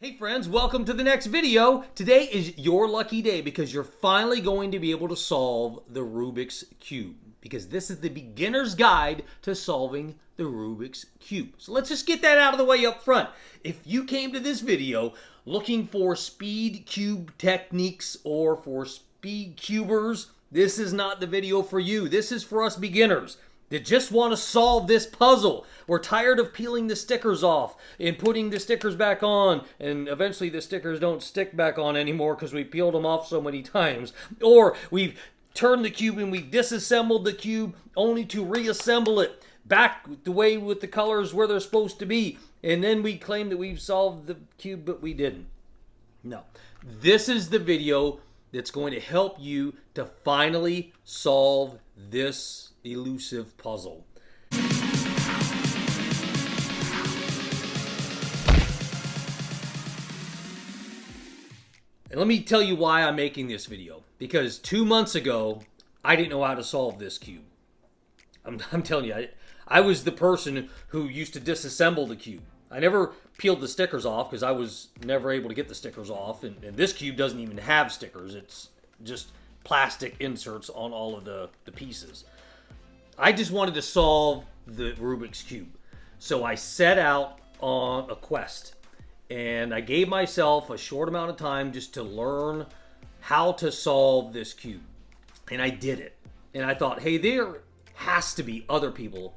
Hey friends, welcome to the next video. Today is your lucky day because you're finally going to be able to solve the Rubik's Cube. Because this is the beginner's guide to solving the Rubik's Cube. So let's just get that out of the way up front. If you came to this video looking for speed cube techniques or for speed cubers, this is not the video for you. This is for us beginners that just want to solve this puzzle. We're tired of peeling the stickers off and putting the stickers back on, and eventually the stickers don't stick back on anymore because we peeled them off so many times. Or we've turned the cube and we disassembled the cube only to reassemble it back the way with the colors where they're supposed to be. And then we claim that we've solved the cube, but we didn't. No. This is the video that's going to help you to finally solve this elusive puzzle. And let me tell you why I'm making this video. Because 2 months ago, I didn't know how to solve this cube. I'm telling you, I was the person who used to disassemble the cube. I never peeled the stickers off because I was never able to get the stickers off. And this cube doesn't even have stickers. It's just plastic inserts on all of the pieces. I just wanted to solve the Rubik's Cube. So I set out on a quest. And I gave myself a short amount of time just to learn how to solve this cube. And I did it. And I thought, hey, there has to be other people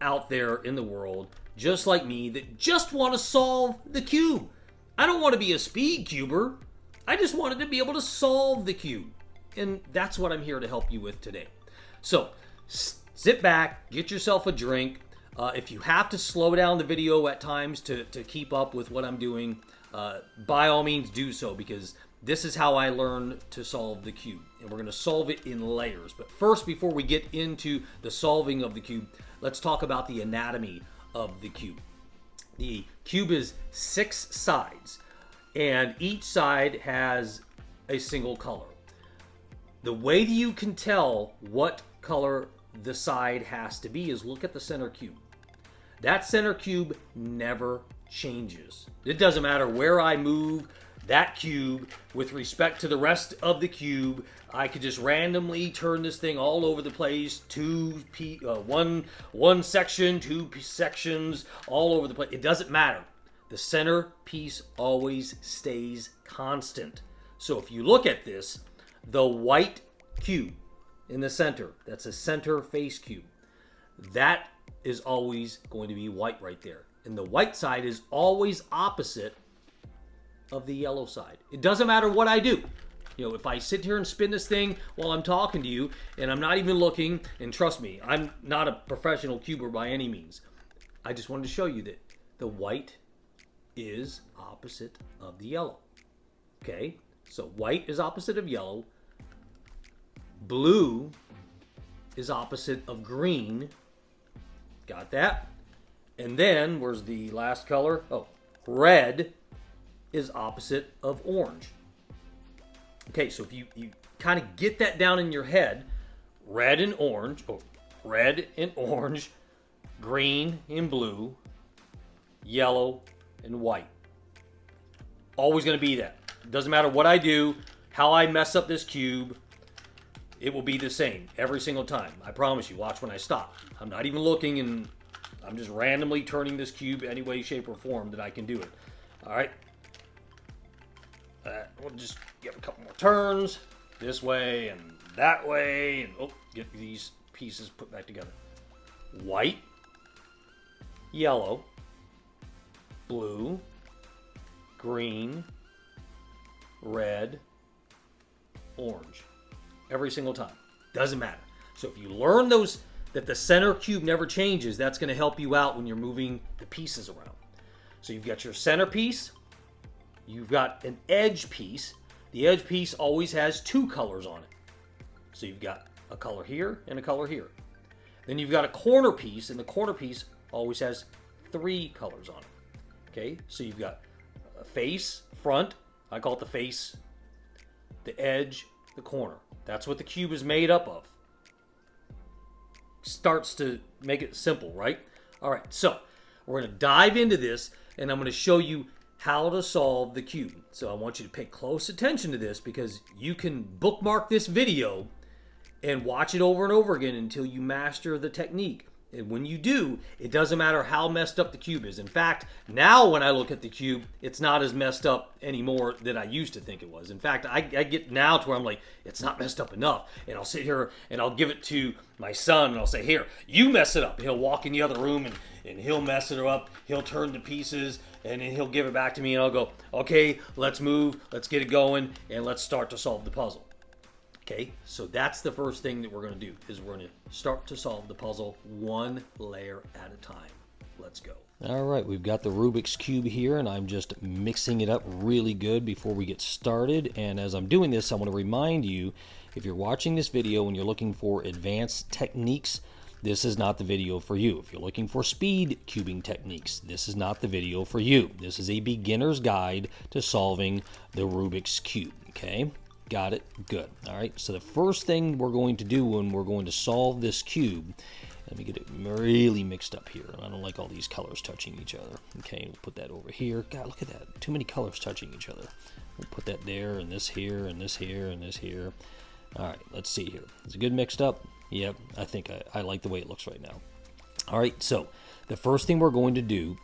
out there in the world just like me that just want to solve the cube. I don't want to be a speed cuber. I just wanted to be able to solve the cube. And that's what I'm here to help you with today. So sit back, get yourself a drink. If you have to slow down the video at times to keep up with what I'm doing, by all means do so, because this is how I learned to solve the cube. And we're going to solve it in layers. But first, before we get into the solving of the cube, let's talk about the anatomy of the cube. The cube is 6 sides, and each side has a single color. The way that you can tell what color the side has to be is look at the center cube. That center cube never changes. It doesn't matter where I move that cube with respect to the rest of the cube. I could just randomly turn this thing all over the place. One section, two sections, all over the place. It doesn't matter. The center piece always stays constant. So if you look at this, the white cube in the center, that's a center face cube. That is always going to be white right there. And the white side is always opposite of the yellow side. It doesn't matter what I do. You know, if I sit here and spin this thing while I'm talking to you and I'm not even looking, and trust me, I'm not a professional cuber by any means. I just wanted to show you that the white is opposite of the yellow. Okay? So white is opposite of yellow. Blue is opposite of green. Got that? And then, where's the last color? Oh, red is opposite of orange. Okay, so if you kind of get that down in your head, red and orange, green and blue, yellow and white. Always going to be that. Doesn't matter what I do, how I mess up this cube, it will be the same every single time. I promise you. Watch when I stop. I'm not even looking, and I'm just randomly turning this cube any way, shape, or form that I can do it. All right. We'll just give a couple more turns this way and that way, and get these pieces put back together. White, yellow, blue, green, red, orange. Every single time. Doesn't matter. So if you learn those, that the center cube never changes, that's going to help you out when you're moving the pieces around. So you've got your center piece. You've got an edge piece. The edge piece always has 2 colors on it. So you've got a color here and a color here. Then you've got a corner piece, and the corner piece always has 3 colors on it. Okay, so you've got a face, front. I call it the face, the edge, the corner. That's what the cube is made up of. Starts to make it simple, right? All right, so we're going to dive into this, and I'm going to show you how to solve the cube. So I want you to pay close attention to this because you can bookmark this video and watch it over and over again until you master the technique. And when you do, it doesn't matter how messed up the cube is. In fact, now when I look at the cube, it's not as messed up anymore than I used to think it was. In fact, I get now to where I'm like, it's not messed up enough. And I'll sit here and I'll give it to my son and I'll say, here, you mess it up. He'll walk in the other room and he'll mess it up. He'll turn to pieces and then he'll give it back to me and I'll go, okay, let's move, let's get it going, and let's start to solve the puzzle. Okay, so that's the first thing that we're going to do, is we're going to start to solve the puzzle one layer at a time. Let's go. All right, we've got the Rubik's Cube here, and I'm just mixing it up really good before we get started. And as I'm doing this, I want to remind you, if you're watching this video and you're looking for advanced techniques, this is not the video for you. If you're looking for speed cubing techniques, this is not the video for you. This is a beginner's guide to solving the Rubik's Cube, okay? Got it? Good. All right, so the first thing we're going to do when we're going to solve this cube, let me get it really mixed up here. I don't like all these colors touching each other. Okay, we'll put that over here. God, look at that. Too many colors touching each other. We'll put that there, and this here, and this here, and this here. All right, let's see here. Is it good mixed up? Yep, I think I like the way it looks right now. All right, so the first thing we're going to do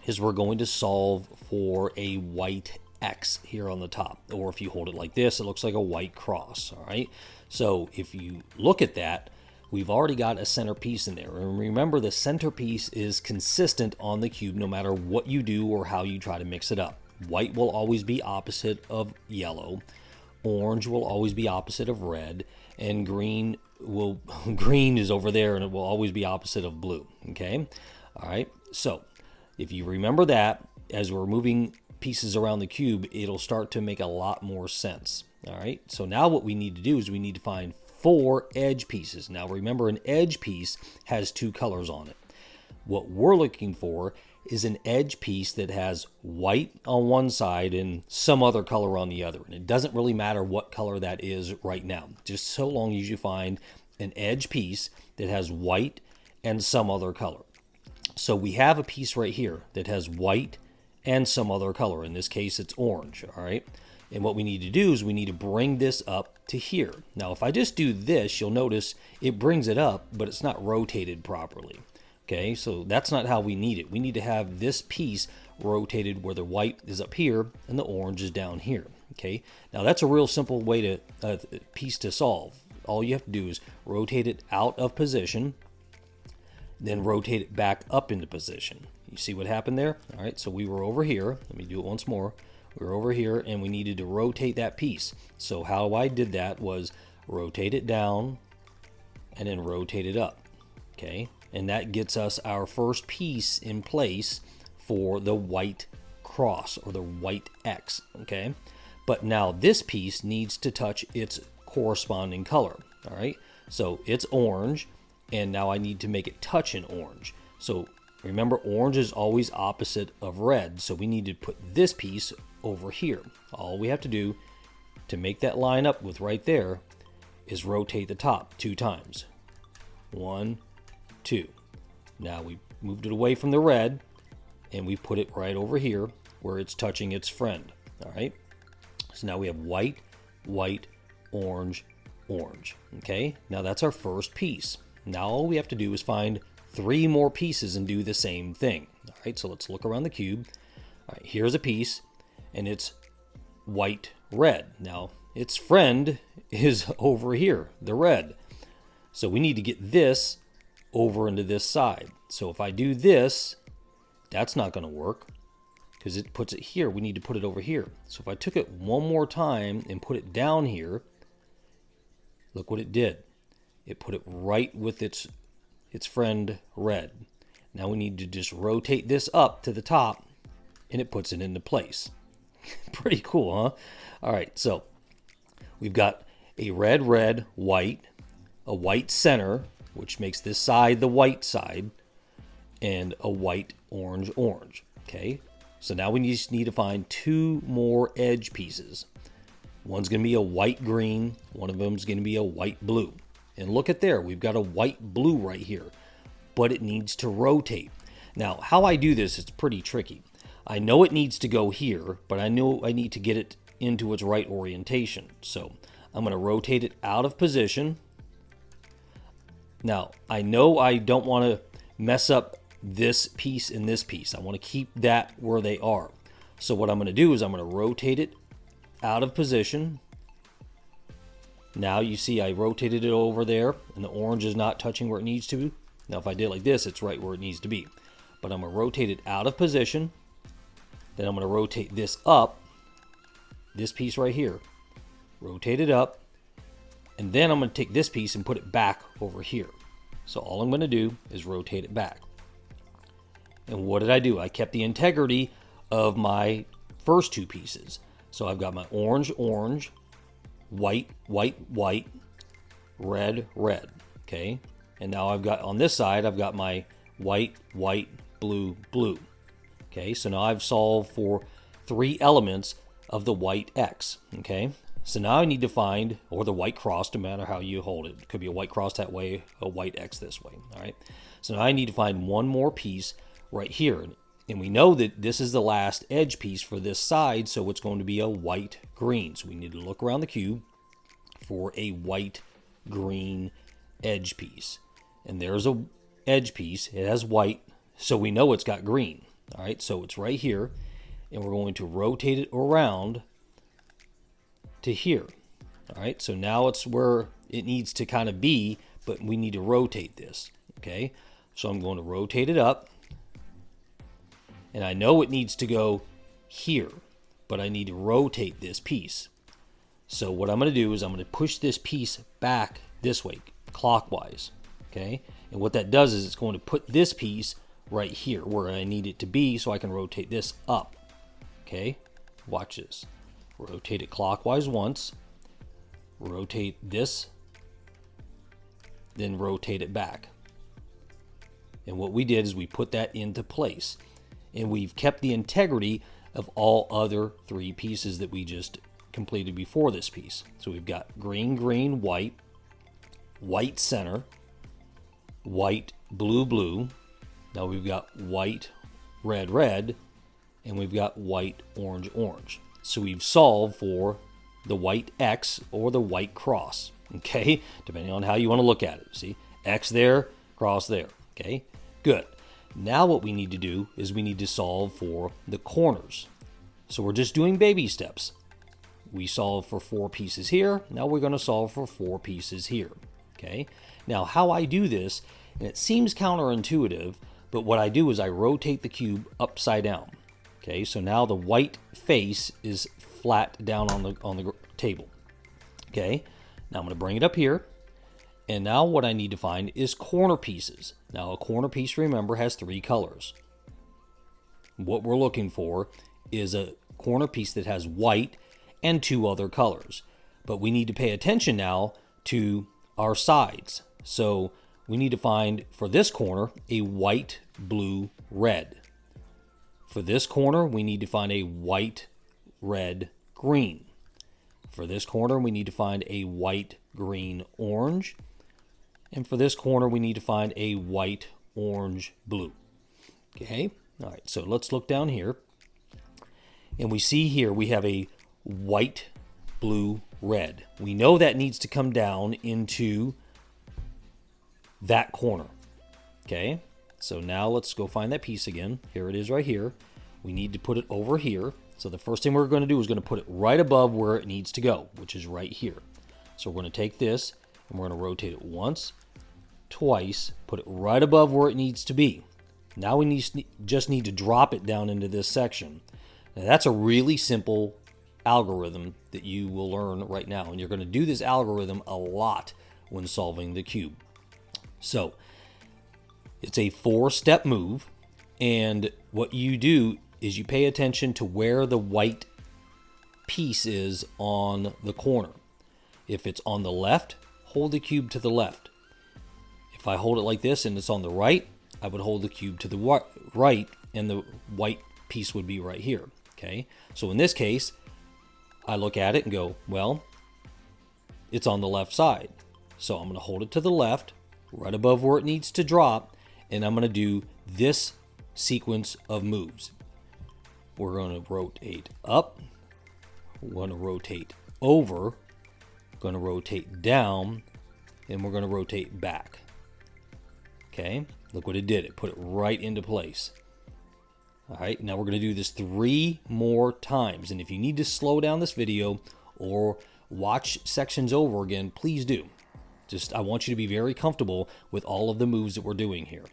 is we're going to solve for a white X here on the top, or if you hold it like this, it looks like a white cross. All right, so if you look at that, we've already got a centerpiece in there, and remember, the centerpiece is consistent on the cube no matter what you do or how you try to mix it up. White will always be opposite of yellow, orange will always be opposite of red, and green is over there, and it will always be opposite of blue. Okay, all right, so if you remember that, as we're moving pieces around the cube, it'll start to make a lot more sense. All right, so now what we need to do is we need to find 4 edge pieces. Now remember, an edge piece has 2 colors on it. What we're looking for is an edge piece that has white on one side and some other color on the other. And it doesn't really matter what color that is right now, just so long as you find an edge piece that has white and some other color. So we have a piece right here that has white and some other color. In this case, it's orange. All right, and what we need to do is we need to bring this up to here. Now if I just do this, you'll notice it brings it up, but it's not rotated properly. Okay, so that's not how we need it. We need to have this piece rotated where the white is up here and the orange is down here. Okay, now that's a real simple way to piece to solve. All you have to do is rotate it out of position, then rotate it back up into position. You see what happened there? All right, so we were over here. Let me do it once more. We were over here and we needed to rotate that piece. So how I did that was rotate it down and then rotate it up. Okay, and that gets us our first piece in place for the white cross or the white X. Okay, but now this piece needs to touch its corresponding color. All right, so it's orange, and now I need to make it touch an orange. So remember, orange is always opposite of red, so we need to put this piece over here. All we have to do to make that line up with right there is rotate the top 2 times. 1, 2. Now we moved it away from the red, and we put it right over here where it's touching its friend. All right, so now we have white, white, orange, orange. Okay, now that's our first piece. Now all we have to do is find 3 more pieces and do the same thing. All right, so let's look around the cube. All right, here's a piece, and it's white, red. Now its friend is over here, the red. So we need to get this over into this side. So if I do this, that's not going to work because it puts it here. We need to put it over here. So if I took it one more time and put it down here, look what it did. It put it right with its friend red. Now we need to just rotate this up to the top, and it puts it into place. Pretty cool, huh? All right, so we've got a red, red, white, a white center, which makes this side the white side, and a white, orange, orange. Okay, so now we just need to find 2 more edge pieces. One's going to be a white green, one of them is going to be a white blue. And look at there, we've got a white blue right here, but it needs to rotate. Now, how I do this is pretty tricky. I know it needs to go here, but I know I need to get it into its right orientation. So I'm going to rotate it out of position. Now, I know I don't want to mess up this piece and this piece. I want to keep that where they are. So what I'm going to do is I'm going to rotate it out of position. Now you see I rotated it over there, and the orange is not touching where it needs to. Now if I did it like this, it's right where it needs to be. But I'm going to rotate it out of position. Then I'm going to rotate this up, this piece right here. Rotate it up. And then I'm going to take this piece and put it back over here. So all I'm going to do is rotate it back. And what did I do? I kept the integrity of my first two pieces. So I've got my orange, orange, white, white, white, red, red. Okay. And now I've got on this side, I've got my white, white, blue, blue. Okay. So now I've solved for 3 elements of the white X. Okay. So now I need to find, or the white cross, no matter how you hold it. It could be a white cross that way, a white X this way. All right. So now I need to find one more piece right here. And we know that this is the last edge piece for this side, so it's going to be a white green. So we need to look around the cube for a white green edge piece. And there's a edge piece. It has white, so we know it's got green. All right. So it's right here, and we're going to rotate it around to here. All right, so now it's where it needs to kind of be, but we need to rotate this. Okay, so I'm going to rotate it up, and I know it needs to go here, but I need to rotate this piece. So what I'm going to do is I'm going to push this piece back this way, clockwise. Okay, and what that does is it's going to put this piece right here where I need it to be, so I can rotate this up. Okay, watch this. Rotate it clockwise once, rotate this, then rotate it back. And what we did is we put that into place. And we've kept the integrity of all other 3 pieces that we just completed before this piece. So we've got green, green, white, white center, white, blue, blue. Now we've got white, red, red, and we've got white, orange, orange. So we've solved for the white X or the white cross, okay? Depending on how you want to look at it. See, X there, cross there, okay? Good. Now what we need to do is we need to solve for the corners. So we're just doing baby steps. We solved for 4 pieces here. Now we're going to solve for 4 pieces here, okay? Now how I do this, and it seems counterintuitive, but what I do is I rotate the cube upside down. Okay, so now the white face is flat down on the table. Okay, now I'm going to bring it up here. And now what I need to find is corner pieces. Now a corner piece, remember, has 3 colors. What we're looking for is a corner piece that has white and 2 other colors. But we need to pay attention now to our sides. So we need to find, for this corner, a white, blue, red. For this corner, we need to find a white, red, green. For this corner, we need to find a white, green, orange. And for this corner, we need to find a white, orange, blue. Okay, all right, so let's look down here. And we see here we have a white, blue, red. We know that needs to come down into that corner. Okay. So now let's go find that piece again. Here it is right here. We need to put it over here. So the first thing we're going to do is going to put it right above where it needs to go, which is right here. So we're going to take this and we're going to rotate it once, twice, put it right above where it needs to be. Now we just need to drop it down into this section. Now that's a really simple algorithm that you will learn right now. And you're going to do this algorithm a lot when solving the cube. So it's a 4-step move, and what you do is you pay attention to where the white piece is on the corner. If it's on the left, hold the cube to the left. If I hold it like this and it's on the right, I would hold the cube to the right, and the white piece would be right here. Okay, so in this case, I look at it and go, well, it's on the left side. So I'm going to hold it to the left, right above where it needs to drop, and I'm going to do this sequence of moves. we're going to rotate up, we're going to rotate over, going to rotate down, and we're going to rotate back. Okay, look what it did. It put it right into place. All right, now we're going to do this 3 more times. And if you need to slow down this video or watch sections over again, please do. I want you to be very comfortable with all of the moves that we're doing here.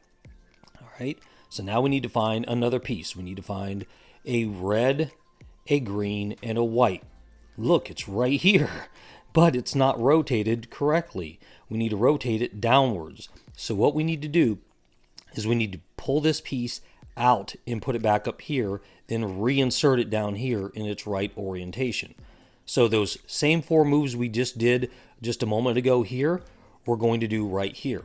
All right, so now we need to find another piece. We need to find a red, a green, and a white. Look, it's right here, but it's not rotated correctly. We need to rotate it downwards. So what we need to do is we need to pull this piece out and put it back up here, then reinsert it down here in its right orientation. So those same 4 moves we just did just a moment ago here, we're going to do right here.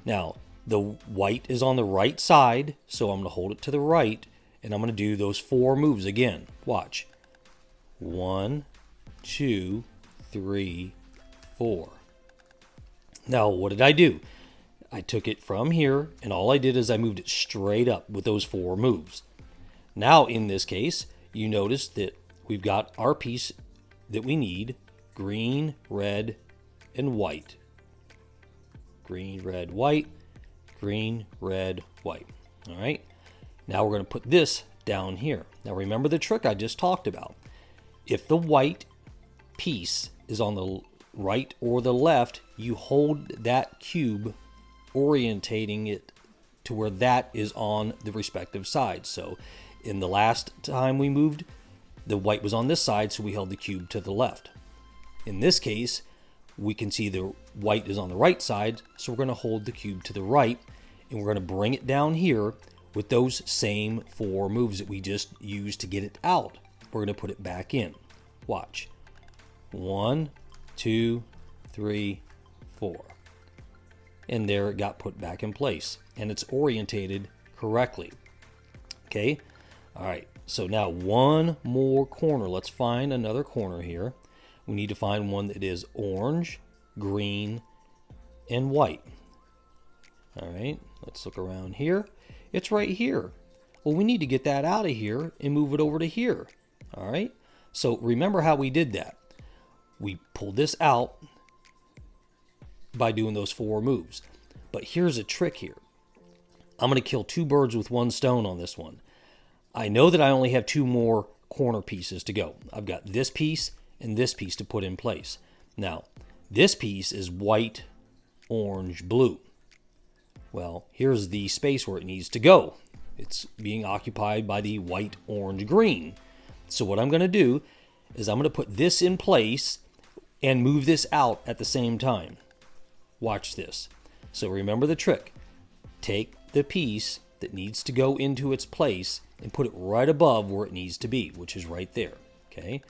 Now, the white is on the right side, so I'm going to hold it to the right, and I'm going to do those 4 moves again. Watch. 1, 2, 3, 4. Now, what did I do? I took it from here, and all I did is I moved it straight up with those 4 moves. Now, in this case, you notice that we've got our piece that we need: green, red, and white. Green, red, white. Green, red, white. All right. Now we're going to put this down here. Now remember the trick I just talked about. If the white piece is on the right or the left, you hold that cube, orientating it to where that is on the respective side. So in the last time we moved, the white was on this side, so we held the cube to the left. In this case, we can see the white is on the right side, so we're going to hold the cube to the right, and we're going to bring it down here with those same 4 moves that we just used to get it out. We're going to put it back in. Watch. 1, 2, 3, 4. And there it got put back in place, and it's orientated correctly. Okay. All right. So now one more corner. Let's find another corner here. We need to find one that is orange, green, and white. All right. Let's look around here. It's right here. Well, we need to get that out of here and move it over to here. All right. So remember how we did that. We pulled this out by doing those 4 moves. But here's a trick here. I'm going to kill 2 birds with 1 stone on this one. I know that I only have 2 more corner pieces to go. I've got this piece and this piece to put in place. Now, this piece is white, orange, blue. Well, here's the space where it needs to go. It's being occupied by the white, orange, green. So what I'm going to do is I'm going to put this in place and move this out at the same time. Watch this. So remember the trick. Take the piece that needs to go into its place and put it right above where it needs to be, which is right there. Okay.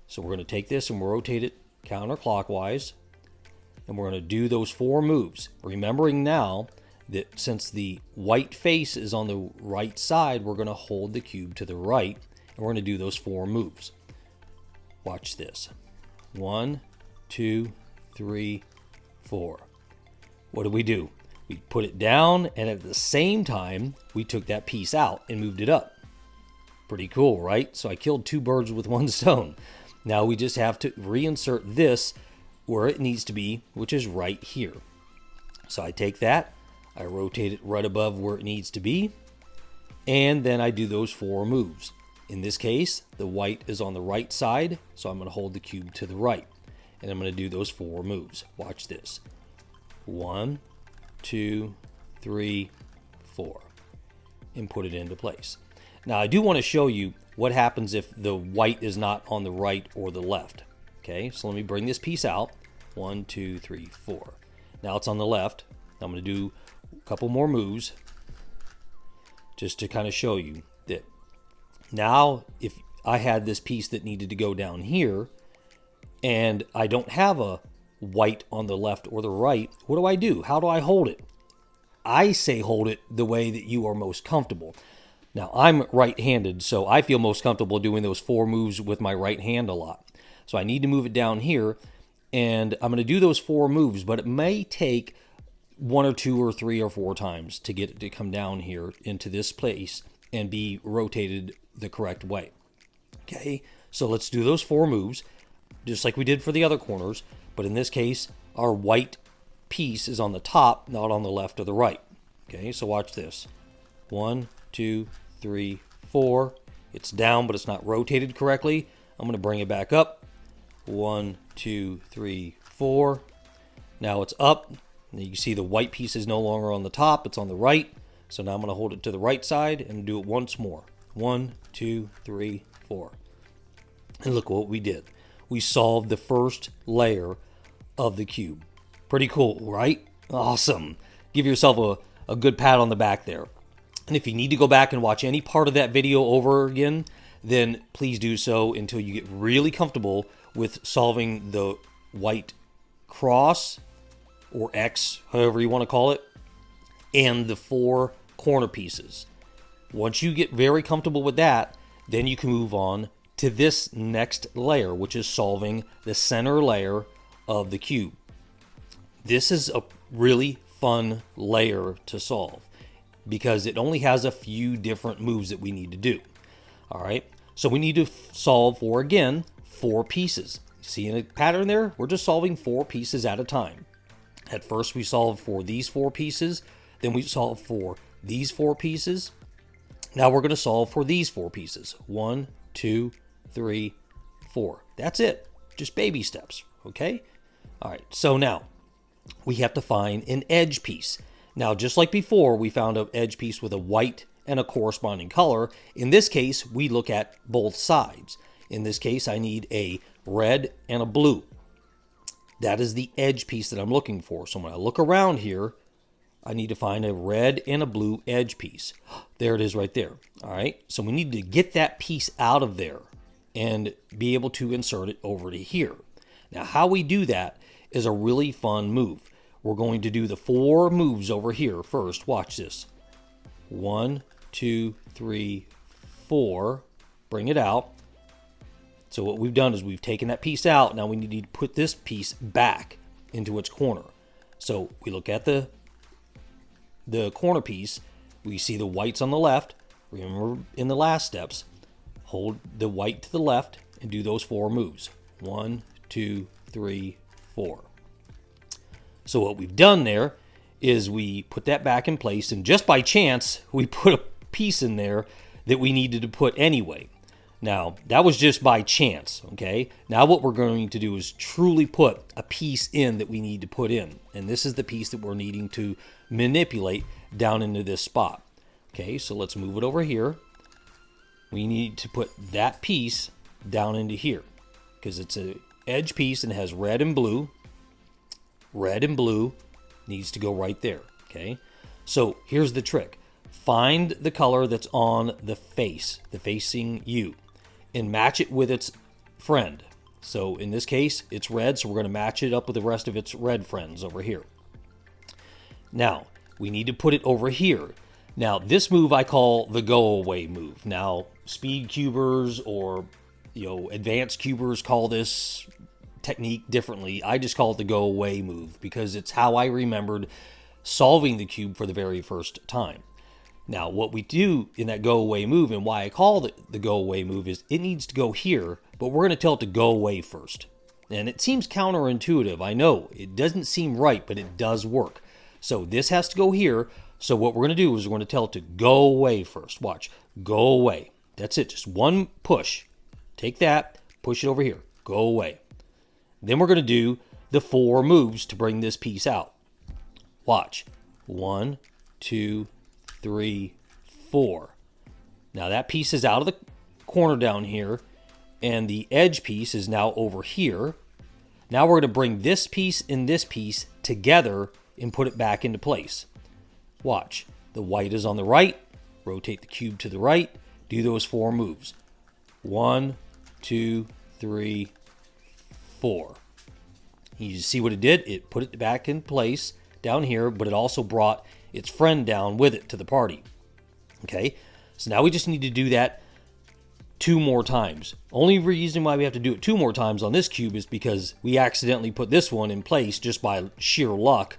So we're going to take this and we'll rotate it counterclockwise, and we're going to do those 4 moves. Remembering now that since the white face is on the right side, we're going to hold the cube to the right, and we're going to do those 4 moves. Watch this. 1, 2, 3, 4. What do? We put it down, and at the same time, we took that piece out and moved it up. Pretty cool, right? So I killed 2 birds with 1 stone. Now we just have to reinsert this where it needs to be, which is right here. So I take that, I rotate it right above where it needs to be, and then I do those 4 moves. In this case, the white is on the right side, so I'm going to hold the cube to the right, and I'm going to do those 4 moves. Watch this. 1, 2, 3, 4, and put it into place. Now I do want to show you what happens if the white is not on the right or the left. Okay, so let me bring this piece out. 1, 2, 3, 4. Now it's on the left. I'm going to do a couple more moves just to kind of show you that now if I had this piece that needed to go down here and I don't have a white on the left or the right, what do? How do I hold it? I say hold it the way that you are most comfortable. Now, I'm right-handed, so I feel most comfortable doing those 4 moves with my right hand a lot. So I need to move it down here, and I'm going to do those 4 moves, but it may take 1 or 2 or 3 or 4 times to get it to come down here into this place and be rotated the correct way. Okay, so let's do those 4 moves, just like we did for the other corners, but in this case, our white piece is on the top, not on the left or the right. Okay, so watch this. 1, 2, 3, 4. It's down, but it's not rotated correctly. I'm going to bring it back up. 1, 2, 3, 4. Now it's up. And you can see the white piece is no longer on the top, it's on the right. So now I'm going to hold it to the right side and do it once more. 1, 2, 3, 4. And look what we did. We solved the first layer of the cube. Pretty cool, right? Awesome. Give yourself a good pat on the back there. And if you need to go back and watch any part of that video over again, then please do so until you get really comfortable with solving the white cross or X, however you want to call it, and the 4 corner pieces. Once you get very comfortable with that, then you can move on to this next layer, which is solving the center layer of the cube. This is a really fun layer to solve because it only has a few different moves that we need to do. All right, so we need to solve for, again, 4 pieces. See in a pattern there? We're just solving 4 pieces at a time. At first we solve for these 4 pieces, then we solve for these 4 pieces. Now we're going to solve for these 4 pieces. 1, 2, 3, 4. That's it. Just baby steps, okay? All right, so now we have to find an edge piece. Now, just like before, we found an edge piece with a white and a corresponding color. In this case, we look at both sides. In this case, I need a red and a blue. That is the edge piece that I'm looking for. So when I look around here, I need to find a red and a blue edge piece. There it is right there. All right, so we need to get that piece out of there and be able to insert it over to here. Now, how we do that is a really fun move. We're going to do the 4 moves over here first. Watch this. 1, 2, 3, 4. Bring it out. So what we've done is we've taken that piece out. Now we need to put this piece back into its corner. So we look at the corner piece. We see the whites on the left. Remember in the last steps, hold the white to the left and do those 4 moves. 1, 2, 3, 4. So what we've done there is we put that back in place, and just by chance, we put a piece in there that we needed to put anyway. Now, that was just by chance, okay? Now what we're going to do is truly put a piece in that we need to put in. And this is the piece that we're needing to manipulate down into this spot. Okay, so let's move it over here. We need to put that piece down into here because it's an edge piece and it has red and blue. Red and blue needs to go right there, okay? So here's the trick. Find the color that's on the face, the facing you, and match it with its friend. So in this case, it's red, so we're going to match it up with the rest of its red friends over here. Now, we need to put it over here. Now, this move I call the go-away move. Now, speed cubers or advanced cubers call this technique differently. I just call it the go-away move because it's how I remembered solving the cube for the very first time. Now, what we do in that go-away move and why I call it the go-away move is it needs to go here, but we're going to tell it to go away first. And it seems counterintuitive. I know it doesn't seem right, but it does work. So this has to go here. So what we're going to do is we're going to tell it to go away first. Watch. Go away. That's it. Just one push. Take that. Push it over here. Go away. Then we're going to do the 4 moves to bring this piece out. Watch. 1, 2, 3, 4. Now that piece is out of the corner down here, and the edge piece is now over here. Now we're going to bring this piece and this piece together and put it back into place. Watch. The white is on the right. Rotate the cube to the right. Do those 4 moves. 1, 2, 3, 4. You see what it did? It put it back in place down here, but it also brought its friend down with it to the party. Okay, so now we just need to do that 2 more times. Only reason why we have to do it 2 more times on this cube is because we accidentally put this one in place just by sheer luck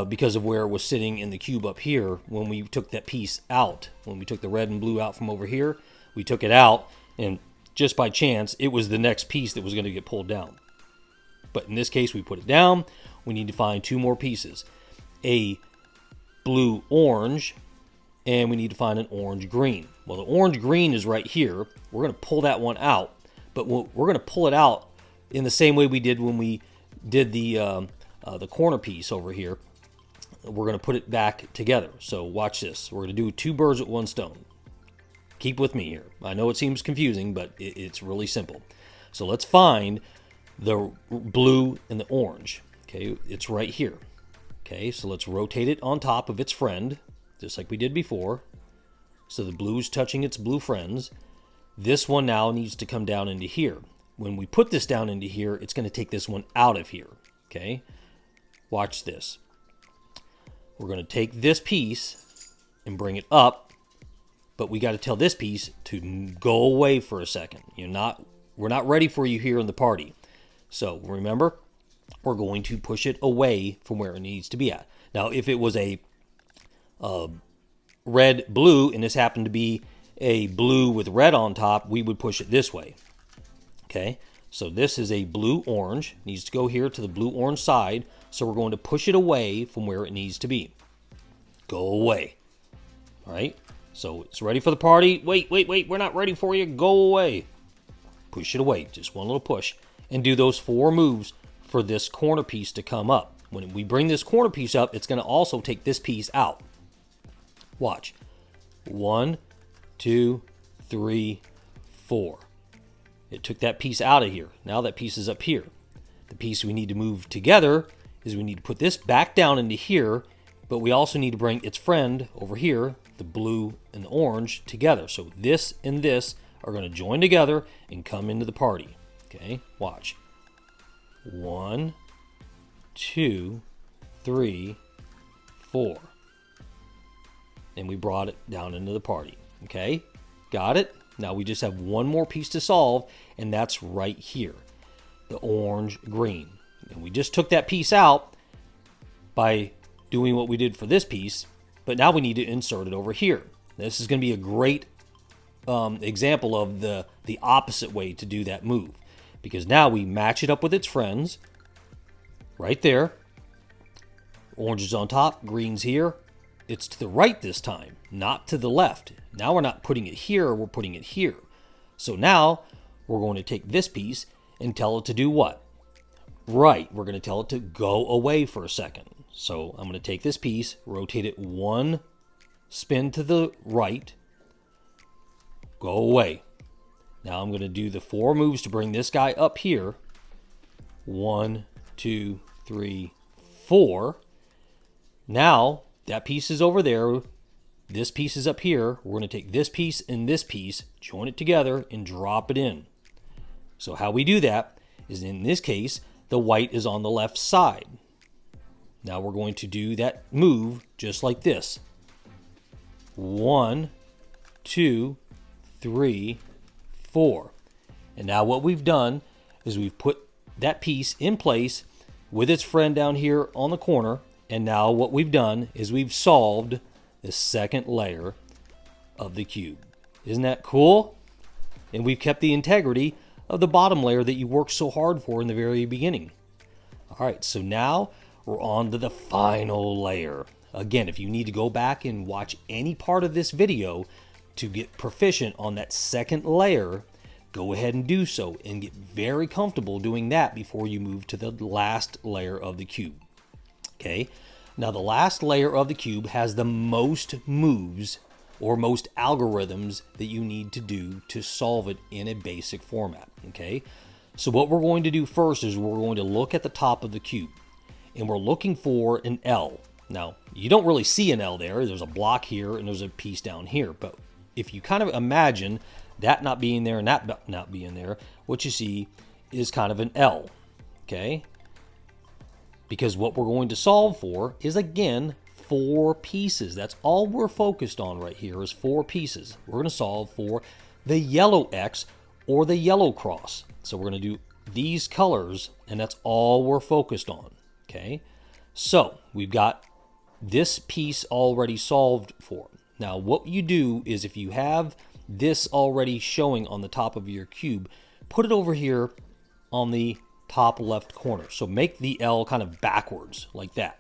because of where it was sitting in the cube up here when we took that piece out. When we took the red and blue out from over here, We took it out, and just by chance, it was the next piece that was going to get pulled down. But in this case, we put it down. We need to find two more pieces. A blue-orange, and we need to find an orange-green. Well, the orange-green is right here. We're going to pull that one out, but we're going to pull it out in the same way we did when we did the corner piece over here. We're going to put it back together. So watch this. We're going to do two birds with one stone. Keep with me here. I know it seems confusing, but it's really simple. So let's find the blue and the orange. Okay, it's right here. Okay, so let's rotate it on top of its friend, just like we did before. So the blue's touching its blue friends. This one now needs to come down into here. When we put this down into here, it's going to take this one out of here. Okay, watch this. We're going to take this piece and bring it up, but we got to tell this piece to go away for a second. We're not ready for you here in the party. So remember, we're going to push it away from where it needs to be at. Now, if it was a red blue and this happened to be a blue with red on top, we would push it this way. Okay, so this is a blue orange, needs to go here to the blue orange side. So we're going to push it away from where it needs to be. Go away. All right, so it's ready for the party. Wait, we're not ready for you. Go away. Push it away, just one little push, and do those 4 moves for this corner piece to come up. When we bring this corner piece up, it's going to also take this piece out. Watch. 1, 2, 3, 4. It took that piece out of here. Now that piece is up here. The piece we need to move together is we need to put this back down into here, but we also need to bring its friend over here, the blue and the orange, together. So this and this are going to join together and come into the party. Okay, watch. 1, 2, 3, 4. And we brought it down into the party. Okay, got it? Now we just have one more piece to solve, and that's right here, the orange-green. And we just took that piece out by doing what we did for this piece, but now we need to insert it over here. This is going to be a great example of the opposite way to do that move, because now we match it up with its friends right there. Orange is on top, green's here. It's to the right this time, not to the left. Now we're not putting it here, we're putting it here. So now we're going to take this piece and tell it to do what? Right, we're going to tell it to go away for a second. So I'm going to take this piece, rotate it 1 spin to the right, go away. Now I'm going to do the 4 moves to bring this guy up here. 1, 2, 3, 4. Now that piece is over there. This piece is up here. We're going to take this piece and this piece, join it together, and drop it in. So how we do that is, in this case, the white is on the left side. Now we're going to do that move just like this. 1, 2, 3, 4. And now what we've done is we've put that piece in place with its friend down here on the corner. And now what we've done is we've solved the second layer of the cube. Isn't that cool? And we've kept the integrity of the bottom layer that you worked so hard for in the very beginning. All right, so now we're on to the final layer. Again, if you need to go back and watch any part of this video to get proficient on that second layer, go ahead and do so and get very comfortable doing that before you move to the last layer of the cube. Okay, now the last layer of the cube has the most moves or most algorithms that you need to do to solve it in a basic format. Okay, so what we're going to do first is we're going to look at the top of the cube, and we're looking for an L. Now, you don't really see an L there. There's a block here and there's a piece down here, but if you kind of imagine that not being there and that not being there, what you see is kind of an L. Okay, because what we're going to solve for is, again, 4 pieces. That's all we're focused on right here is 4 pieces. We're going to solve for the yellow X or the yellow cross. So we're going to do these colors, and that's all we're focused on. Okay, so we've got this piece already solved for. Now, what you do is if you have this already showing on the top of your cube, put it over here on the top left corner. So make the L kind of backwards like that.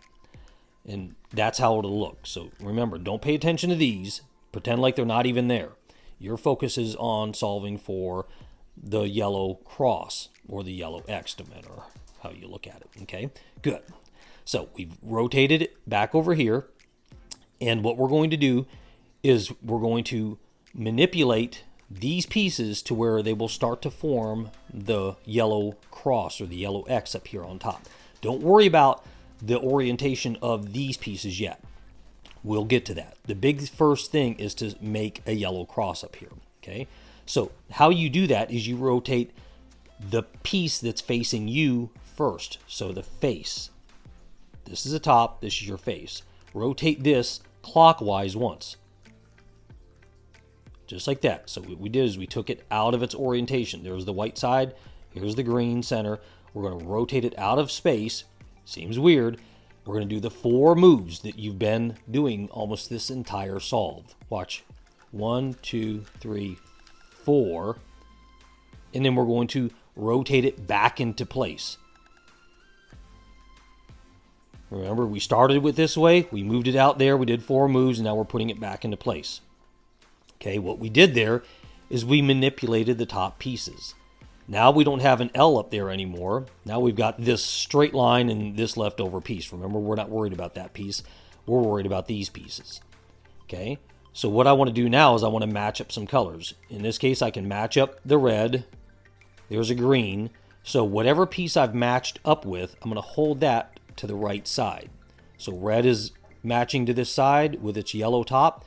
And that's how it'll look. So remember, don't pay attention to these. Pretend like they're not even there. Your focus is on solving for the yellow cross or the yellow X, no matter how you look at it. Okay, good. So we've rotated it back over here. And what we're going to do is we're going to manipulate these pieces to where they will start to form the yellow cross or the yellow X up here on top. Don't worry about the orientation of these pieces yet. We'll get to that. The big first thing is to make a yellow cross up here. Okay, so how you do that is you rotate the piece that's facing you first. So the face. This is the top, this is your face. Rotate this clockwise once. Just like that. So what we did is we took it out of its orientation. There's the white side, here's the green center. We're going to rotate it out of space. Seems weird. We're going to do the 4 moves that you've been doing almost this entire solve. Watch. 1, 2, 3, 4. And then we're going to rotate it back into place. Remember, we started with this way. We moved it out there. We did 4 moves, and now we're putting it back into place. Okay, what we did there is we manipulated the top pieces. Now we don't have an L up there anymore. Now we've got this straight line and this leftover piece. Remember, we're not worried about that piece. We're worried about these pieces. Okay, so what I want to do now is I want to match up some colors. In this case, I can match up the red. There's a green. So whatever piece I've matched up with, I'm going to hold that to the right side. So red is matching to this side with its yellow top.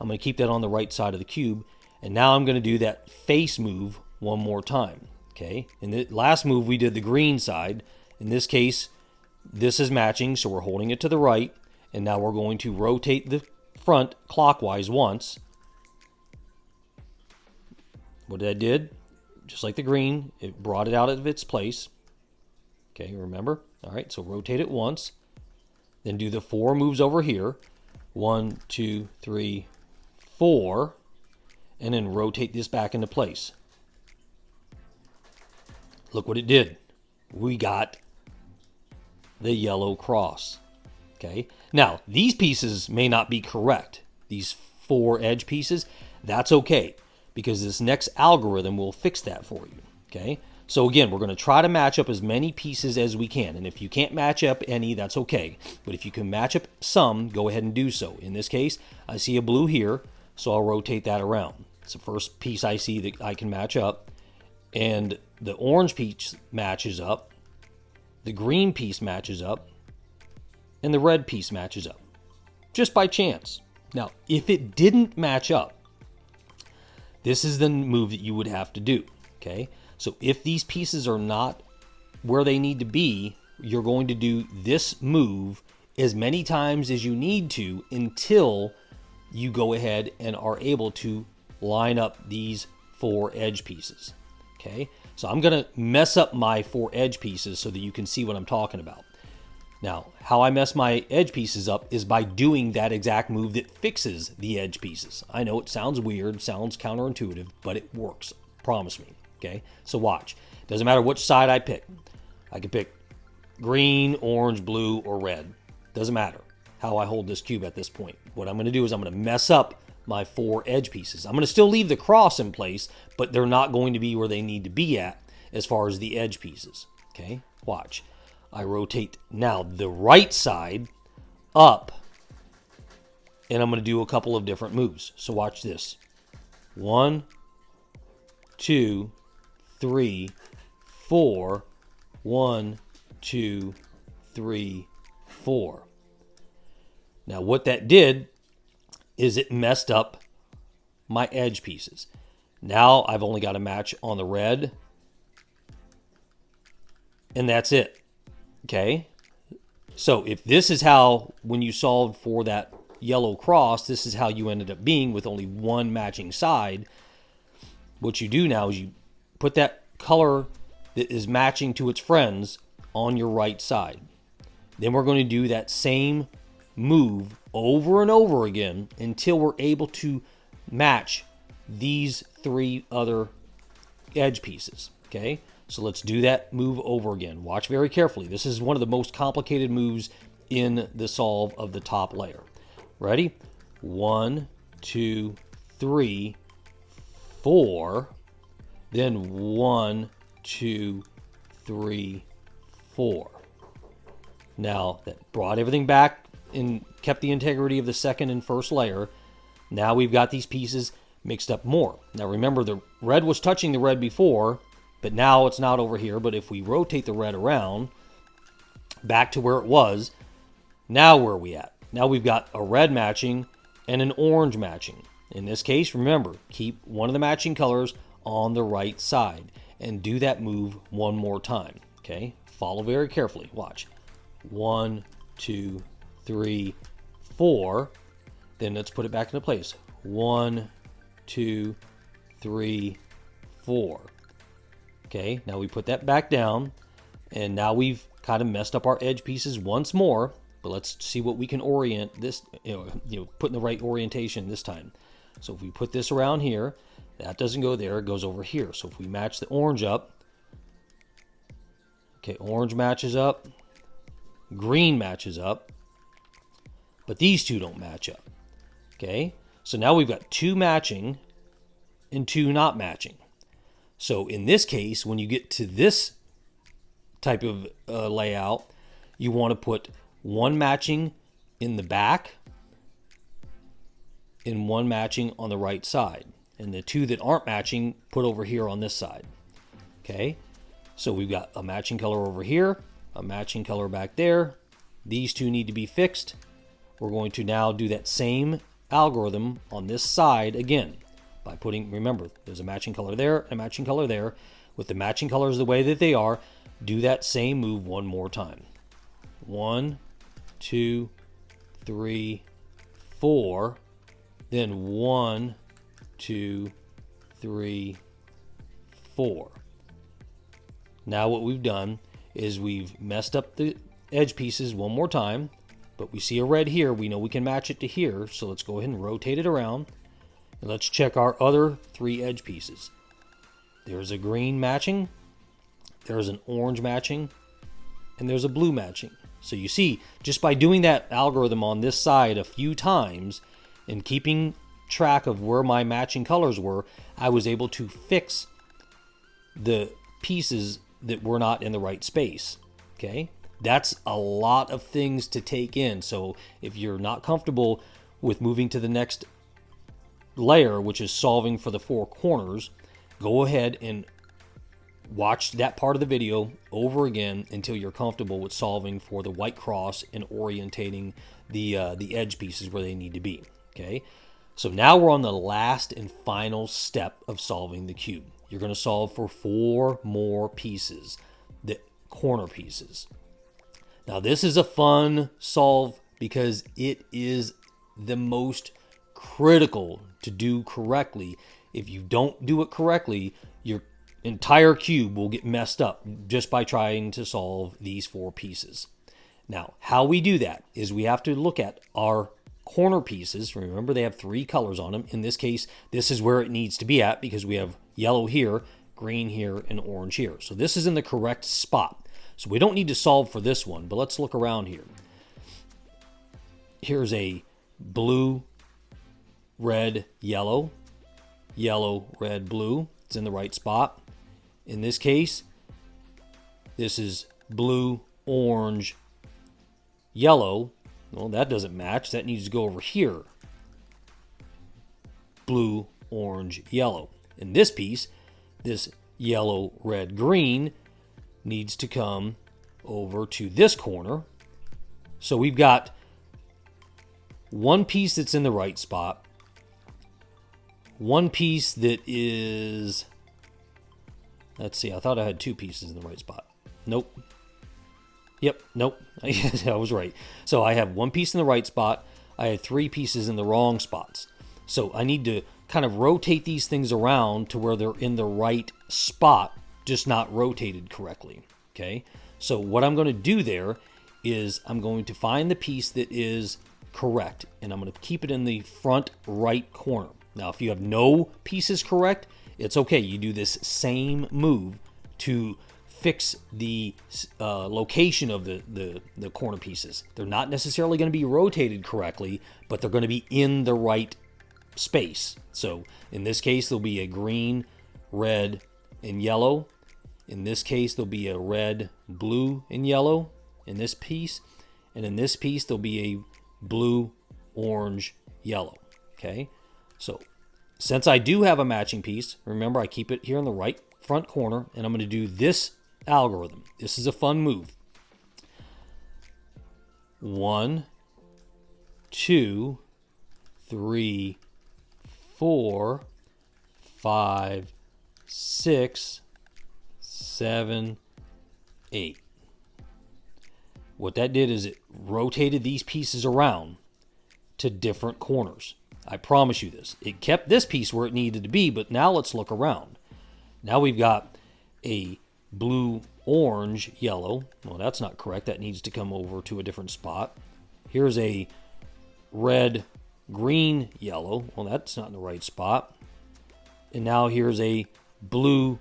I'm going to keep that on the right side of the cube. And now I'm going to do that face move one more time. Okay, in the last move we did the green side. In this case, this is matching, so we're holding it to the right. And now we're going to rotate the front clockwise once. What I did, just like the green, it brought it out of its place. Okay, remember? All right, so rotate it once. Then do the 4 moves over here. 1, 2, 3, 4. And then rotate this back into place. Look what it did. We got the yellow cross. Okay. Now, these pieces may not be correct. These 4 edge pieces, that's okay, because this next algorithm will fix that for you. Okay. So again, we're going to try to match up as many pieces as we can. And if you can't match up any, that's okay. But if you can match up some, go ahead and do so. In this case, I see a blue here, so I'll rotate that around. It's the first piece I see that I can match up. And the orange piece matches up, the green piece matches up, and the red piece matches up. Just by chance. Now, if it didn't match up, this is the move that you would have to do. Okay? So if these pieces are not where they need to be, you're going to do this move as many times as you need to until you go ahead and are able to line up these 4 edge pieces. Okay, so I'm going to mess up my 4 edge pieces so that you can see what I'm talking about. Now, how I mess my edge pieces up is by doing that exact move that fixes the edge pieces. I know it sounds weird, sounds counterintuitive, but it works. Promise me. Okay, so watch. Doesn't matter which side I pick. I can pick green, orange, blue, or red. Doesn't matter how I hold this cube at this point. What I'm going to do is I'm going to mess up my 4 edge pieces. I'm going to still leave the cross in place, but they're not going to be where they need to be at as far as the edge pieces. Okay, watch. I rotate now the right side up, and I'm going to do a couple of different moves. So watch this. 1, 2, 3, 4. 1, 2, 3, 4. Now what that did is it messed up my edge pieces. Now I've only got a match on the red, and that's it. Okay? So if this is how, when you solved for that yellow cross, this is how you ended up being with only one matching side, what you do now is you put that color that is matching to its friends on your right side. Then we're going to do that same move over and over again until we're able to match these 3 other edge pieces. Okay, so let's do that move over again. Watch very carefully. This is one of the most complicated moves in the solve of the top layer. Ready? 1, 2, 3, 4. Then 1, 2, 3, 4. Now that brought everything back and kept the integrity of the second and first layer. Now we've got these pieces mixed up more. Now remember, the red was touching the red before, but now it's not over here. But if we rotate the red around back to where it was, now where are we at? Now we've got a red matching and an orange matching. In this case, remember, keep one of the matching colors on the right side and do that move one more time. Okay, follow very carefully. Watch. 1, 2, 3, 4. Then let's put it back into place. 1, 2, 3, 4. Okay, now we put that back down, and now we've kind of messed up our edge pieces once more. But let's see what we can orient this, put in the right orientation this time. So if we put this around here, that doesn't go there, it goes over here. So if we match the orange up, okay, orange matches up, green matches up, but these two don't match up. Okay, so now we've got 2 matching and 2 not matching. So in this case, when you get to this type of layout, you want to put 1 matching in the back and 1 matching on the right side. And the 2 that aren't matching, put over here on this side. Okay, so we've got a matching color over here, a matching color back there. These 2 need to be fixed. We're going to now do that same algorithm on this side again by putting, remember, there's a matching color there and a matching color there. With the matching colors the way that they are, do that same move one more time. 1, 2, 3, 4. Then 1, 2, 3, 4. Now what we've done is we've messed up the edge pieces one more time, but we see a red here. We know we can match it to here, so let's go ahead and rotate it around. And let's check our other 3 edge pieces. There's a green matching, there's an orange matching, and there's a blue matching. So you see, just by doing that algorithm on this side a few times and keeping track of where my matching colors were, I was able to fix the pieces that were not in the right space. Okay, that's a lot of things to take in. So if you're not comfortable with moving to the next layer, which is solving for the 4 corners, go ahead and watch that part of the video over again until you're comfortable with solving for the white cross and orientating the edge pieces where they need to be. Okay, so now we're on the last and final step of solving the cube. You're going to solve for 4 more pieces, the corner pieces. Now this is a fun solve because it is the most critical to do correctly. If you don't do it correctly, your entire cube will get messed up just by trying to solve these 4 pieces. Now, how we do that is we have to look at our corner pieces. Remember, they have 3 colors on them. In this case, this is where it needs to be at because we have yellow here, green here, and orange here. So this is in the correct spot. So we don't need to solve for this one, but let's look around here. Here's a blue, red, yellow, yellow, red, blue. It's in the right spot. In this case, this is blue, orange, yellow. Well, that doesn't match. That needs to go over here. Blue, orange, yellow. In this piece, this yellow, red, green needs to come over to this corner. So we've got one piece that's in the right spot, one piece that is, let's see, I thought I had 2 pieces in the right spot. Nope. Yep, nope. I was right. So I have 1 piece in the right spot. I had 3 pieces in the wrong spots. So I need to kind of rotate these things around to where they're in the right spot, just not rotated correctly. Okay. So what I'm going to do there is I'm going to find the piece that is correct, and I'm going to keep it in the front right corner. Now, if you have no pieces correct, it's okay. You do this same move to fix the location of the corner pieces. They're not necessarily going to be rotated correctly, but they're going to be in the right space. So in this case, there'll be a green, red, and yellow. In this case, there'll be a red, blue, and yellow in this piece. And in this piece, there'll be a blue, orange, yellow. Okay, so since I do have a matching piece, remember I keep it here in the right front corner, and I'm going to do this algorithm. This is a fun move. 1, 2, 3, 4, 5, 6, 7, 8. What that did is it rotated these pieces around to different corners. I promise you this. It kept this piece where it needed to be, but now let's look around. Now we've got a blue, orange, yellow. Well, that's not correct. That needs to come over to a different spot. Here's a red, green, yellow. Well, that's not in the right spot. And now here's a blue,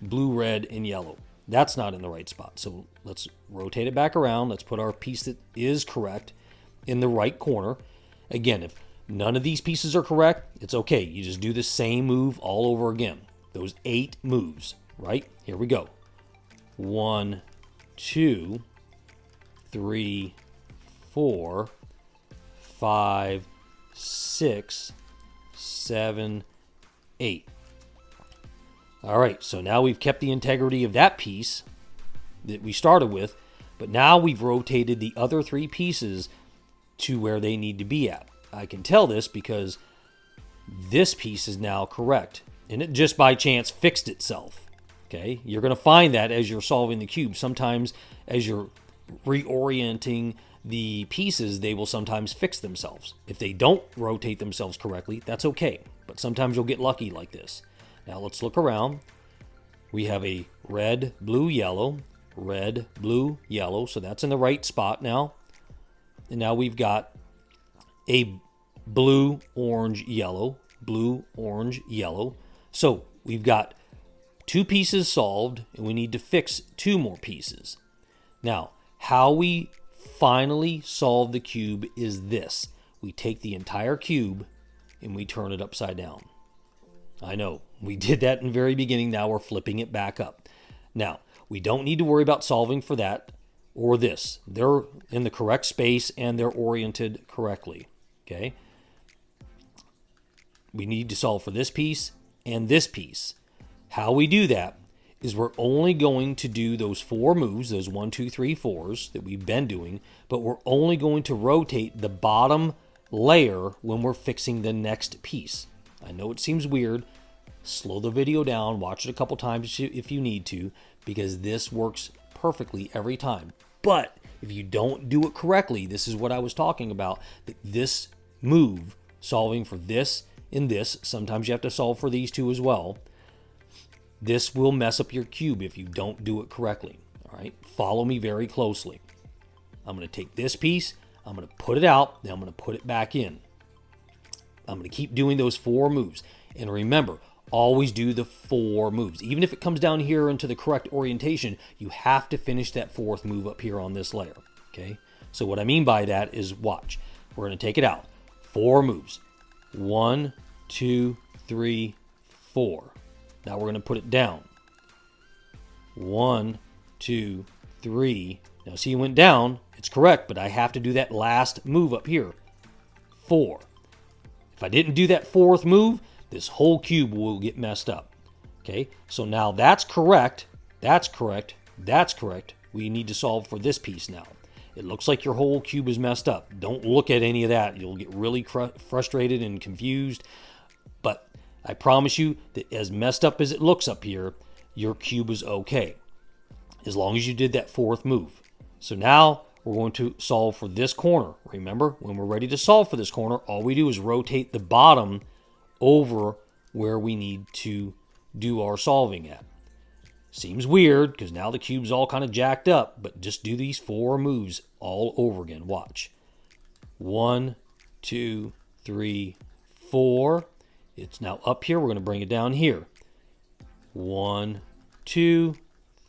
red, and yellow. That's not in the right spot. So let's rotate it back around. Let's put our piece that is correct in the right corner. Again, if none of these pieces are correct, it's okay. You just do the same move all over again. Those 8 moves, right? Here we go. 1, 2, 3, 4, 5, 6, 7, 8. All right, so now we've kept the integrity of that piece that we started with, but now we've rotated the other 3 pieces to where they need to be at. I can tell this because this piece is now correct, and it just by chance fixed itself. Okay, you're going to find that as you're solving the cube. Sometimes as you're reorienting the pieces, they will sometimes fix themselves. If they don't rotate themselves correctly, that's okay, but sometimes you'll get lucky like this. Now let's look around. We have a red, blue, yellow, red, blue, yellow, so that's in the right spot now. And now we've got a blue, orange, yellow, blue, orange, yellow. So we've got 2 pieces solved, and we need to fix 2 more pieces. Now, how we finally solve the cube is this. We take the entire cube and we turn it upside down. I know, we did that in the very beginning. Now we're flipping it back up. Now, we don't need to worry about solving for that or this. They're in the correct space and they're oriented correctly. Okay? We need to solve for this piece and this piece. How we do that is we're only going to do those 4 moves, those 1, 2, 3, 4s that we've been doing, but we're only going to rotate the bottom layer when we're fixing the next piece. I know it seems weird. Slow the video down, watch it a couple times if you need to, because this works perfectly every time. But if you don't do it correctly, this is what I was talking about, that this move, solving for this and this, sometimes you have to solve for these 2 as well. This will mess up your cube if you don't do it correctly. All right, follow me very closely. I'm going to take this piece, I'm going to put it out, then I'm going to put it back in. I'm going to keep doing those 4 moves. And remember, always do the 4 moves. Even if it comes down here into the correct orientation, you have to finish that 4th move up here on this layer. Okay? So what I mean by that is, watch. We're going to take it out. 4 moves. 1, 2, 3, 4. Now we're going to put it down. 1, 2, 3. Now see, it went down. It's correct, but I have to do that last move up here. 4. If I didn't do that 4th move, this whole cube will get messed up. Okay, so now that's correct. That's correct. That's correct. We need to solve for this piece now. It looks like your whole cube is messed up. Don't look at any of that. You'll get really frustrated and confused. But I promise you that as messed up as it looks up here, your cube is okay, as long as you did that 4th move. So now we're going to solve for this corner. Remember, when we're ready to solve for this corner, all we do is rotate the bottom over where we need to do our solving at. Seems weird because now the cube's all kind of jacked up, but just do these 4 moves all over again. Watch. 1, 2, 3, 4. It's now up here. We're going to bring it down here. 1, 2,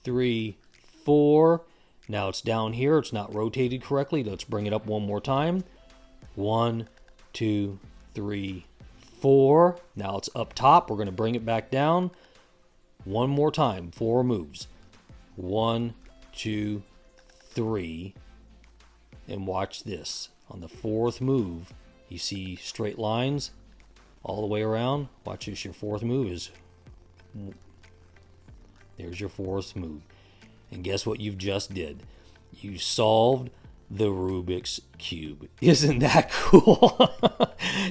3, 4. Now it's down here. It's not rotated correctly. Let's bring it up one more time. 1, 2, 3, 4. Now it's up top. We're going to bring it back down one more time. 4 moves. 1, 2, 3. And watch this. On the 4th move, you see straight lines all the way around. Watch this. Your 4th move is... There's your 4th move. And guess what you've just did? You solved the Rubik's Cube. Isn't that cool?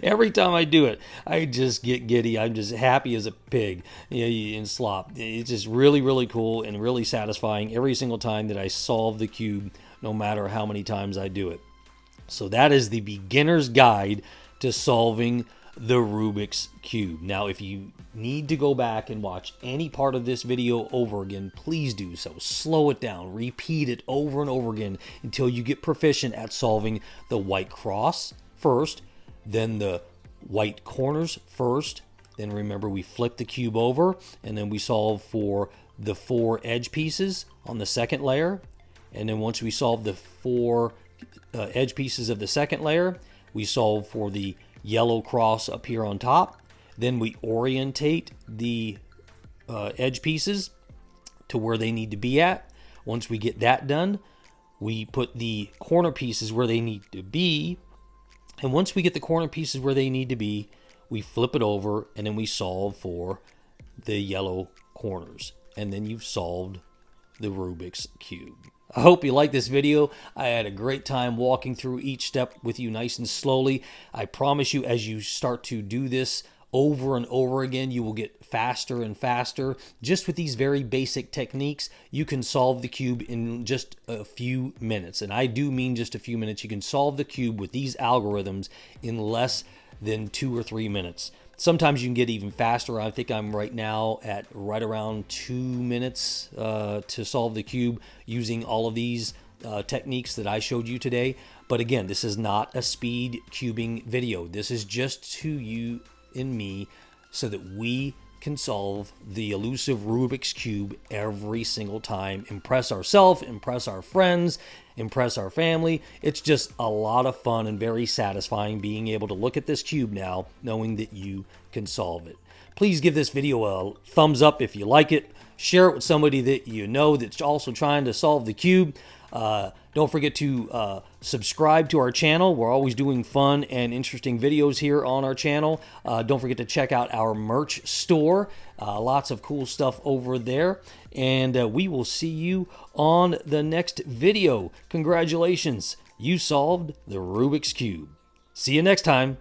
Every time I do it, I just get giddy. I'm just happy as a pig in slop. It's just really, really cool and really satisfying every single time that I solve the cube, no matter how many times I do it. So that is the beginner's guide to solving the Rubik's Cube. Now, if you need to go back and watch any part of this video over again, please do so. Slow it down, repeat it over and over again until you get proficient at solving the white cross first, then the white corners first. Then remember, we flip the cube over and then we solve for the 4 edge pieces on the second layer. And then once we solve the 4 edge pieces of the second layer, we solve for the yellow cross up here on top. Then we orientate the edge pieces to where they need to be at. Once we get that done, we put the corner pieces where they need to be. And once we get the corner pieces where they need to be, we flip it over and then we solve for the yellow corners. And then you've solved the Rubik's Cube. I hope you liked this video. I had a great time walking through each step with you nice and slowly. I promise you, as you start to do this over and over again, you will get faster and faster. Just with these very basic techniques, you can solve the cube in just a few minutes. And I do mean just a few minutes. You can solve the cube with these algorithms in less than 2 or 3 minutes. Sometimes you can get even faster. I think I'm right now at right around 2 minutes to solve the cube using all of these techniques that I showed you today. But again, this is not a speed cubing video. This is just to you and me so that we can solve the elusive Rubik's Cube every single time. Impress ourselves, impress our friends, impress our family. It's just a lot of fun and very satisfying being able to look at this cube now, knowing that you can solve it. Please give this video a thumbs up if you like it. Share it with somebody that you know that's also trying to solve the cube. Don't forget to subscribe to our channel. We're always doing fun and interesting videos here on our channel. Don't forget to check out our merch store. Lots of cool stuff over there. And we will see you on the next video. Congratulations. You solved the Rubik's Cube. See you next time.